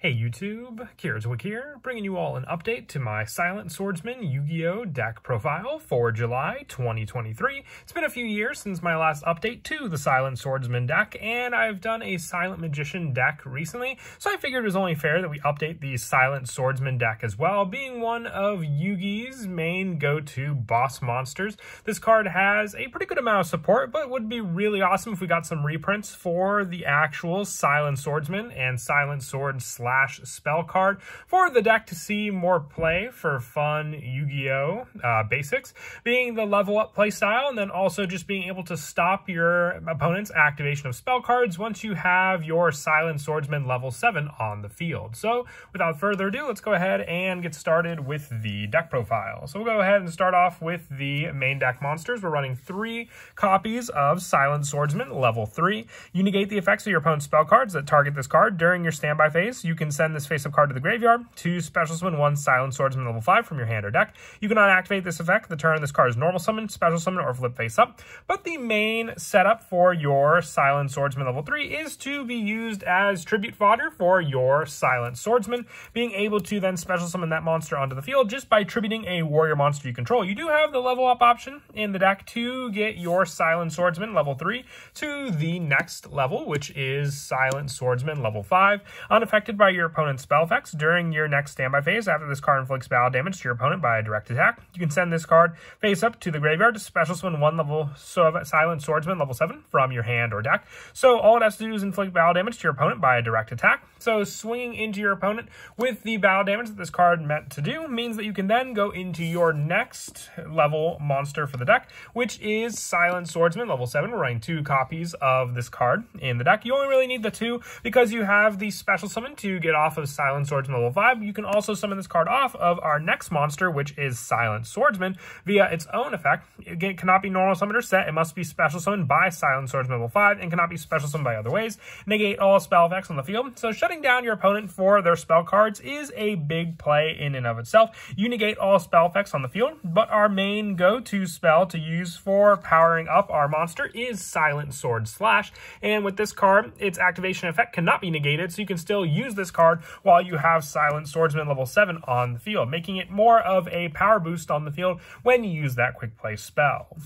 Hey YouTube, Kirazwick here, bringing you all an update to my Silent Swordsman Yu-Gi-Oh! Deck profile for July 2023. It's been a few years since my last update to the Silent Swordsman deck, and I've done a Silent Magician deck recently, so I figured it was only fair that we update the Silent Swordsman deck as well, being one of Yugi's main go-to boss monsters. This card has a pretty good amount of support, but it would be really awesome if we got some reprints for the actual Silent Swordsman and Silent Sword / spell card for the deck to see more play for fun Yu-Gi-Oh! Basics, being the level up play style, and then also just being able to stop your opponent's activation of spell cards once you have your Silent Swordsman level 7 on the field. So without further ado, let's go ahead and get started with the deck profile. So we'll go ahead and start off with the main deck monsters. We're running 3 copies of Silent Swordsman level 3. You negate the effects of your opponent's spell cards that target this card during your standby phase. You can send this face-up card to the graveyard to special summon 1 Silent Swordsman level 5 from your hand or deck. You cannot activate this effect the turn this card is normal summon, special summon, or flip face up. But the main setup for your Silent Swordsman level 3 is to be used as tribute fodder for your Silent Swordsman, being able to then special summon that monster onto the field just by tributing a warrior monster you control. You do have the level up option in the deck to get your Silent Swordsman level 3 to the next level, which is Silent Swordsman level 5, unaffected by your opponent's spell effects during your next standby phase. After this card inflicts battle damage to your opponent by a direct attack, you can send this card face up to the graveyard to special summon 1 level Silent Swordsman level 7 from your hand or deck. So all it has to do is inflict battle damage to your opponent by a direct attack. So swinging into your opponent with the battle damage that this card meant to do means that you can then go into your next level monster for the deck, which is Silent Swordsman level 7. We're running 2 copies of this card in the deck. You only really need the 2 because you have the special summon to get off of Silent Swordsman level 5. You can also summon this card off of our next monster, which is Silent Swordsman, via its own effect. Again, it cannot be normal summoned or set. It must be special summoned by Silent Swordsman level 5 and cannot be special summoned by other ways. Negate all spell effects on the field. So shutting down your opponent for their spell cards is a big play in and of itself. You negate all spell effects on the field, but our main go-to spell to use for powering up our monster is Silent Sword Slash. And with this card, its activation effect cannot be negated, so you can still use this card while you have Silent Swordsman level 7 on the field, making it more of a power boost on the field when you use that quick play spell.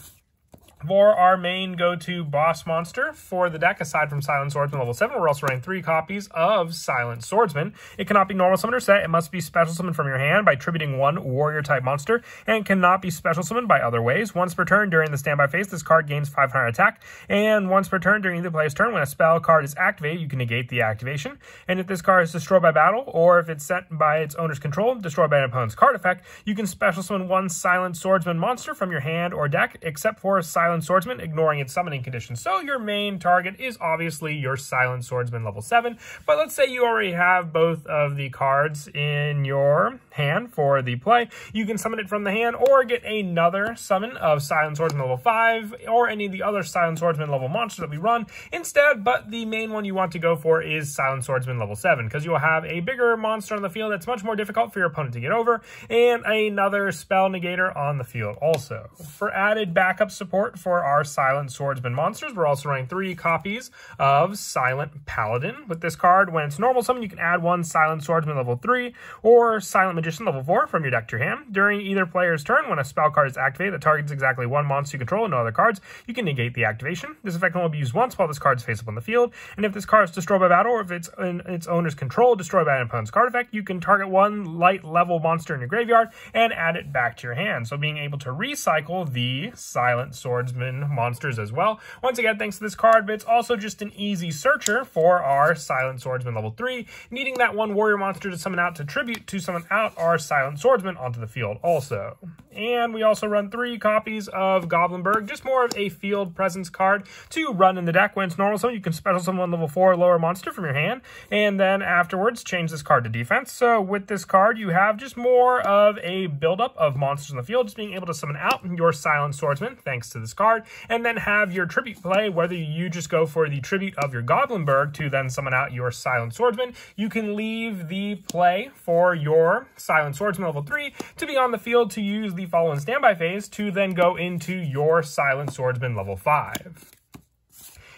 For our main go-to boss monster for the deck, aside from Silent Swordsman level 7, we're also running 3 copies of Silent Swordsman. It cannot be normal summoned or set. It must be special summoned from your hand by tributing 1 warrior-type monster, and cannot be special summoned by other ways. Once per turn during the standby phase, this card gains 500 attack, and once per turn during either player's turn, when a spell card is activated, you can negate the activation. And if this card is destroyed by battle, or if it's sent by its owner's control, destroyed by an opponent's card effect, you can special summon 1 Silent Swordsman monster from your hand or deck, except for Silent Swordsman, ignoring its summoning condition. So your main target is obviously your Silent Swordsman level 7, but let's say you already have both of the cards in your hand for the play. You can summon it from the hand or get another summon of Silent Swordsman level 5 or any of the other Silent Swordsman level monsters that we run instead, but the main one you want to go for is Silent Swordsman level 7, because you'll have a bigger monster on the field that's much more difficult for your opponent to get over, and another spell negator on the field also. For added backup support for our Silent Swordsman monsters, we're also running 3 copies of Silent Paladin. With this card, when it's normal summon, you can add 1 Silent Swordsman level 3 or Silent Magician level 4 from your deck to your hand. During either player's turn, when a spell card is activated that targets exactly 1 monster you control and no other cards, you can negate the activation. This effect can only be used once while this card is face up on the field, and if this card is destroyed by battle, or if it's in its owner's control, destroyed by an opponent's card effect, you can target 1 light level monster in your graveyard and add it back to your hand. So being able to recycle the Silent Swordsman monsters as well. Once again, thanks to this card, but it's also just an easy searcher for our Silent Swordsman level 3, needing that 1 warrior monster to summon out to tribute to summon out our Silent Swordsman onto the field also. And we also run 3 copies of Goblinberg, just more of a field presence card to run in the deck. When it's normal summon, you can special summon 1 level 4 lower monster from your hand, and then afterwards change this card to defense. So with this card, you have just more of a buildup of monsters in the field, just being able to summon out your Silent Swordsman thanks to this card, and then have your tribute play, whether you just go for the tribute of your Goblinberg to then summon out your Silent Swordsman. You can leave the play for your Silent Swordsman level 3 to be on the field to use the follow-in standby phase to then go into your Silent Swordsman level 5.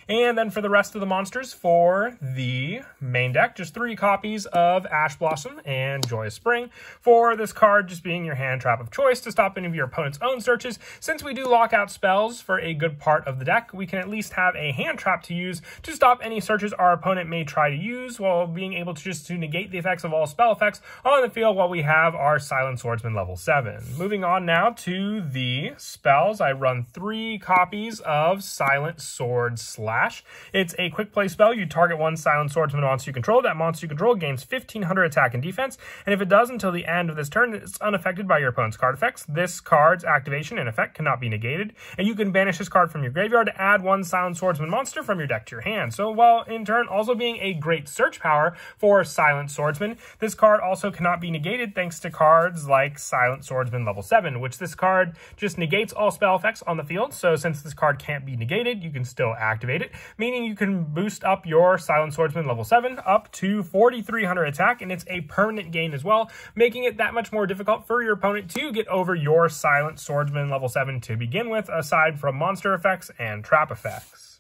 And then for the rest of the monsters for the main deck, just 3 copies of Ash Blossom and Joyous Spring. For this card just being your hand trap of choice to stop any of your opponent's own searches. Since we do lock out spells for a good part of the deck, we can at least have a hand trap to use to stop any searches our opponent may try to use, while being able to just to negate the effects of all spell effects on the field while we have our Silent Swordsman level 7. Moving on now to the spells, I run 3 copies of Silent Sword Slash. It's a quick play spell. You target one Silent Swordsman monster you control. That monster you control gains 1500 attack and defense, and if it does until the end of this turn, it's unaffected by your opponent's card effects. This card's activation and effect cannot be negated, and you can banish this card from your graveyard to add one Silent Swordsman monster from your deck to your hand. So while in turn also being a great search power for Silent Swordsman, this card also cannot be negated thanks to cards like Silent Swordsman level 7, which this card just negates all spell effects on the field. So since this card can't be negated, you can still activate it, meaning you can boost up your Silent Swordsman level 7 up to 4300 attack, and it's a permanent gain as well, making it that much more difficult for your opponent to get over your Silent Swordsman level 7 to begin with, aside from monster effects and trap effects.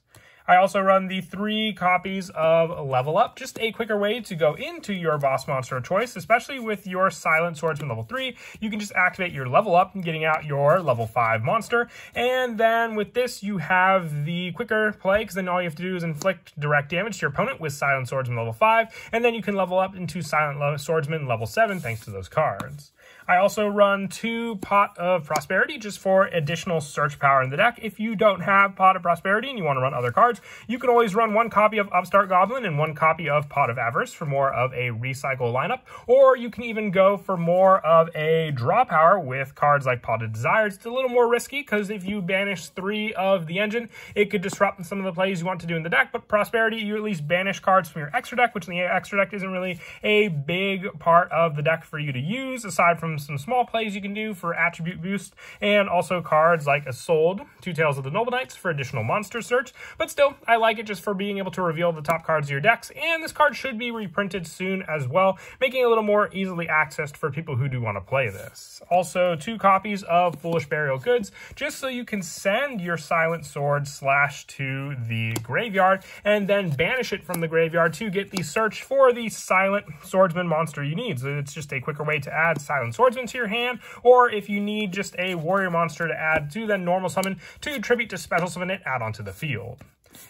I also run the 3 copies of Level Up, just a quicker way to go into your boss monster of choice, especially with your Silent Swordsman level 3. You can just activate your Level Up, getting out your level 5 monster, and then with this you have the quicker play, because then all you have to do is inflict direct damage to your opponent with Silent Swordsman level 5, and then you can level up into Silent Swordsman level 7 thanks to those cards. I also run 2 Pot of Prosperity just for additional search power in the deck. If you don't have Pot of Prosperity and you want to run other cards, you can always run 1 copy of Upstart Goblin and 1 copy of Pot of Avarice for more of a recycle lineup, or you can even go for more of a draw power with cards like Pot of Desires. It's a little more risky because if you banish 3 of the engine, it could disrupt some of the plays you want to do in the deck, but Prosperity, you at least banish cards from your extra deck, which in the extra deck isn't really a big part of the deck for you to use, aside from some small plays you can do for attribute boost, and also cards like Isolde, 2 Tales of the Noble Knights for additional monster search. But still, I like it just for being able to reveal the top cards of your decks, and this card should be reprinted soon as well, making it a little more easily accessed for people who do want to play this. Also, 2 copies of Foolish Burial Goods, just so you can send your Silent Sword Slash to the graveyard, and then banish it from the graveyard to get the search for the Silent Swordsman monster you need. So it's just a quicker way to add Silent Swordsman to your hand, or if you need just a warrior monster to add to the normal summon to tribute to special summon it out onto the field.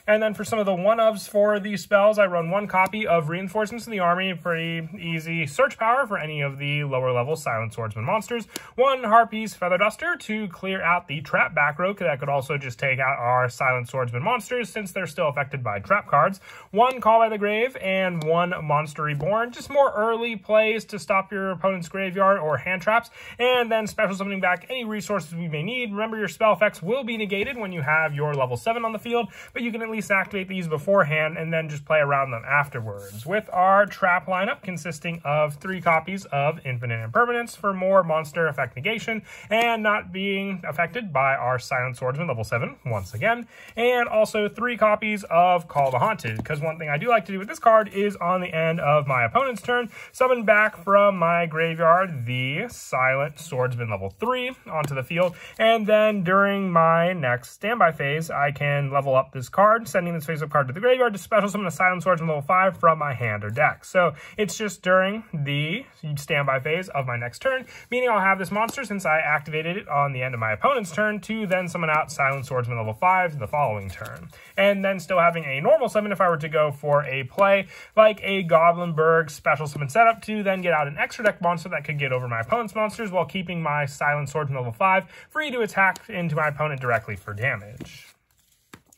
And then for some of the one-ofs for these spells, I run 1 copy of Reinforcements in the Army, pretty easy search power for any of the lower-level Silent Swordsman monsters. 1 Harpy's Feather Duster to clear out the trap back row, that could also just take out our Silent Swordsman monsters since they're still affected by trap cards. 1 Call by the Grave, and 1 Monster Reborn, just more early plays to stop your opponent's graveyard or hand traps, and then special summoning back any resources we may need. Remember, your spell effects will be negated when you have your level 7 on the field, but you can at least activate these beforehand and then just play around them afterwards. With our trap lineup consisting of 3 copies of Infinite Impermanence for more monster effect negation and not being affected by our Silent Swordsman level 7 once again, and also 3 copies of Call the Haunted, because one thing I do like to do with this card is on the end of my opponent's turn, summon back from my graveyard the Silent Swordsman level 3 onto the field, and then during my next standby phase I can level up this card, sending this face-up card to the graveyard to special summon a Silent Swordsman level 5 from my hand or deck. So it's just during the standby phase of my next turn, meaning I'll have this monster, since I activated it on the end of my opponent's turn, to then summon out Silent Swordsman level 5 the following turn. And then still having a normal summon if I were to go for a play like a Goblinburg special summon setup to then get out an extra deck monster that could get over my opponent's monsters while keeping my Silent Swordsman level 5 free to attack into my opponent directly for damage.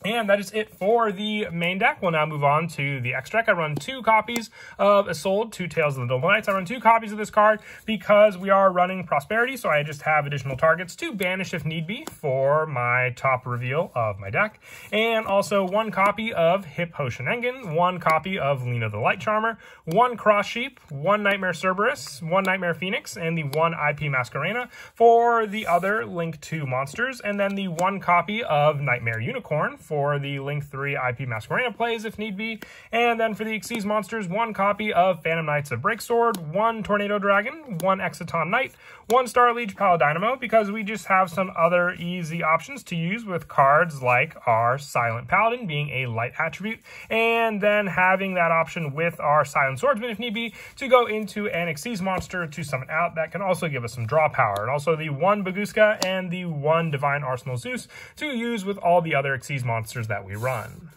And that is it for the main deck. We'll now move on to the extra deck. I run 2 copies of Isolde, 2 Tales of the Noble Knights. I run 2 copies of this card because we are running Prosperity, so I just have additional targets to banish if need be for my top reveal of my deck. And also 1 copy of Hip Hoshinengen, 1 copy of Lena the Light Charmer, 1 Cross Sheep, 1 Nightmare Cerberus, 1 Nightmare Phoenix, and the 1 IP Masquerena for the other Link 2 monsters, and then the 1 copy of Nightmare Unicorn for the Link 3 IP Masquerena plays if need be. And then for the Xyz monsters, 1 copy of Phantom Knights of Breaksword, 1 Tornado Dragon, 1 Exciton Knight, 1 Star Liege Paladynamo, because we just have some other easy options to use with cards like our Silent Paladin being a light attribute, and then having that option with our Silent Swordsman if need be to go into an Xyz monster to summon out. That can also give us some draw power, and also the 1 Baguska and the 1 Divine Arsenal Zeus to use with all the other Xyz monsters that we run.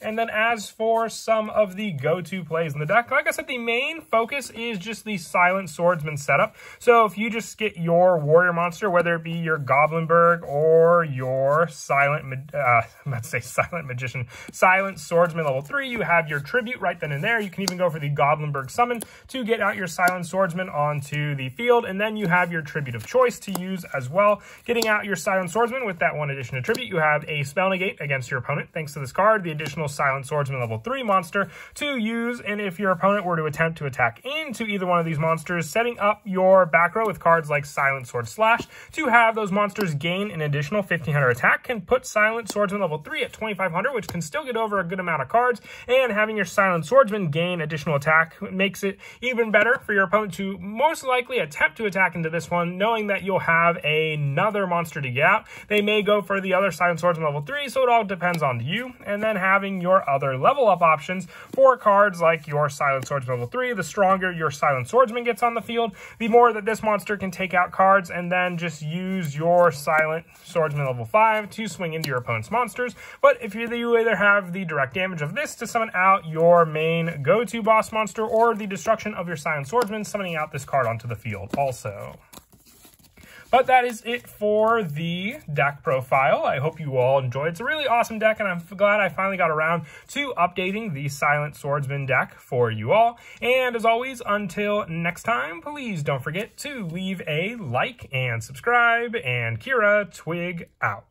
And then as for some of the go-to plays in the deck, like I said, the main focus is just the Silent Swordsman setup. So if you just get your warrior monster, whether it be your Goblinberg or your Silent Magician, Silent Swordsman level 3, you have your tribute right then and there. You can even go for the Goblinberg summon to get out your Silent Swordsman onto the field, and then you have your tribute of choice to use as well. Getting out your Silent Swordsman with that 1 additional tribute, you have a spell negate against your opponent thanks to this card, the additional Silent Swordsman level 3 monster to use, and if your opponent were to attempt to attack into either one of these monsters, setting up your back row with cards like Silent Sword Slash to have those monsters gain an additional 1500 attack can put Silent Swordsman level 3 at 2500, which can still get over a good amount of cards, and having your Silent Swordsman gain additional attack makes it even better for your opponent to most likely attempt to attack into this one, knowing that you'll have another monster to get out. They may go for the other Silent Swordsman level 3, so it all depends on you. And then having your other level up options for cards like your Silent Swordsman level 3. The stronger your Silent Swordsman gets on the field, the more that this monster can take out cards, and then just use your Silent Swordsman level 5 to swing into your opponent's monsters. But if you either have the direct damage of this to summon out your main go-to boss monster, or the destruction of your Silent Swordsman, summoning out this card onto the field also. But that is it for the deck profile. I hope you all enjoyed. It's a really awesome deck, and I'm glad I finally got around to updating the Silent Swordsman deck for you all. And as always, until next time, please don't forget to leave a like and subscribe, and Kira Twig out.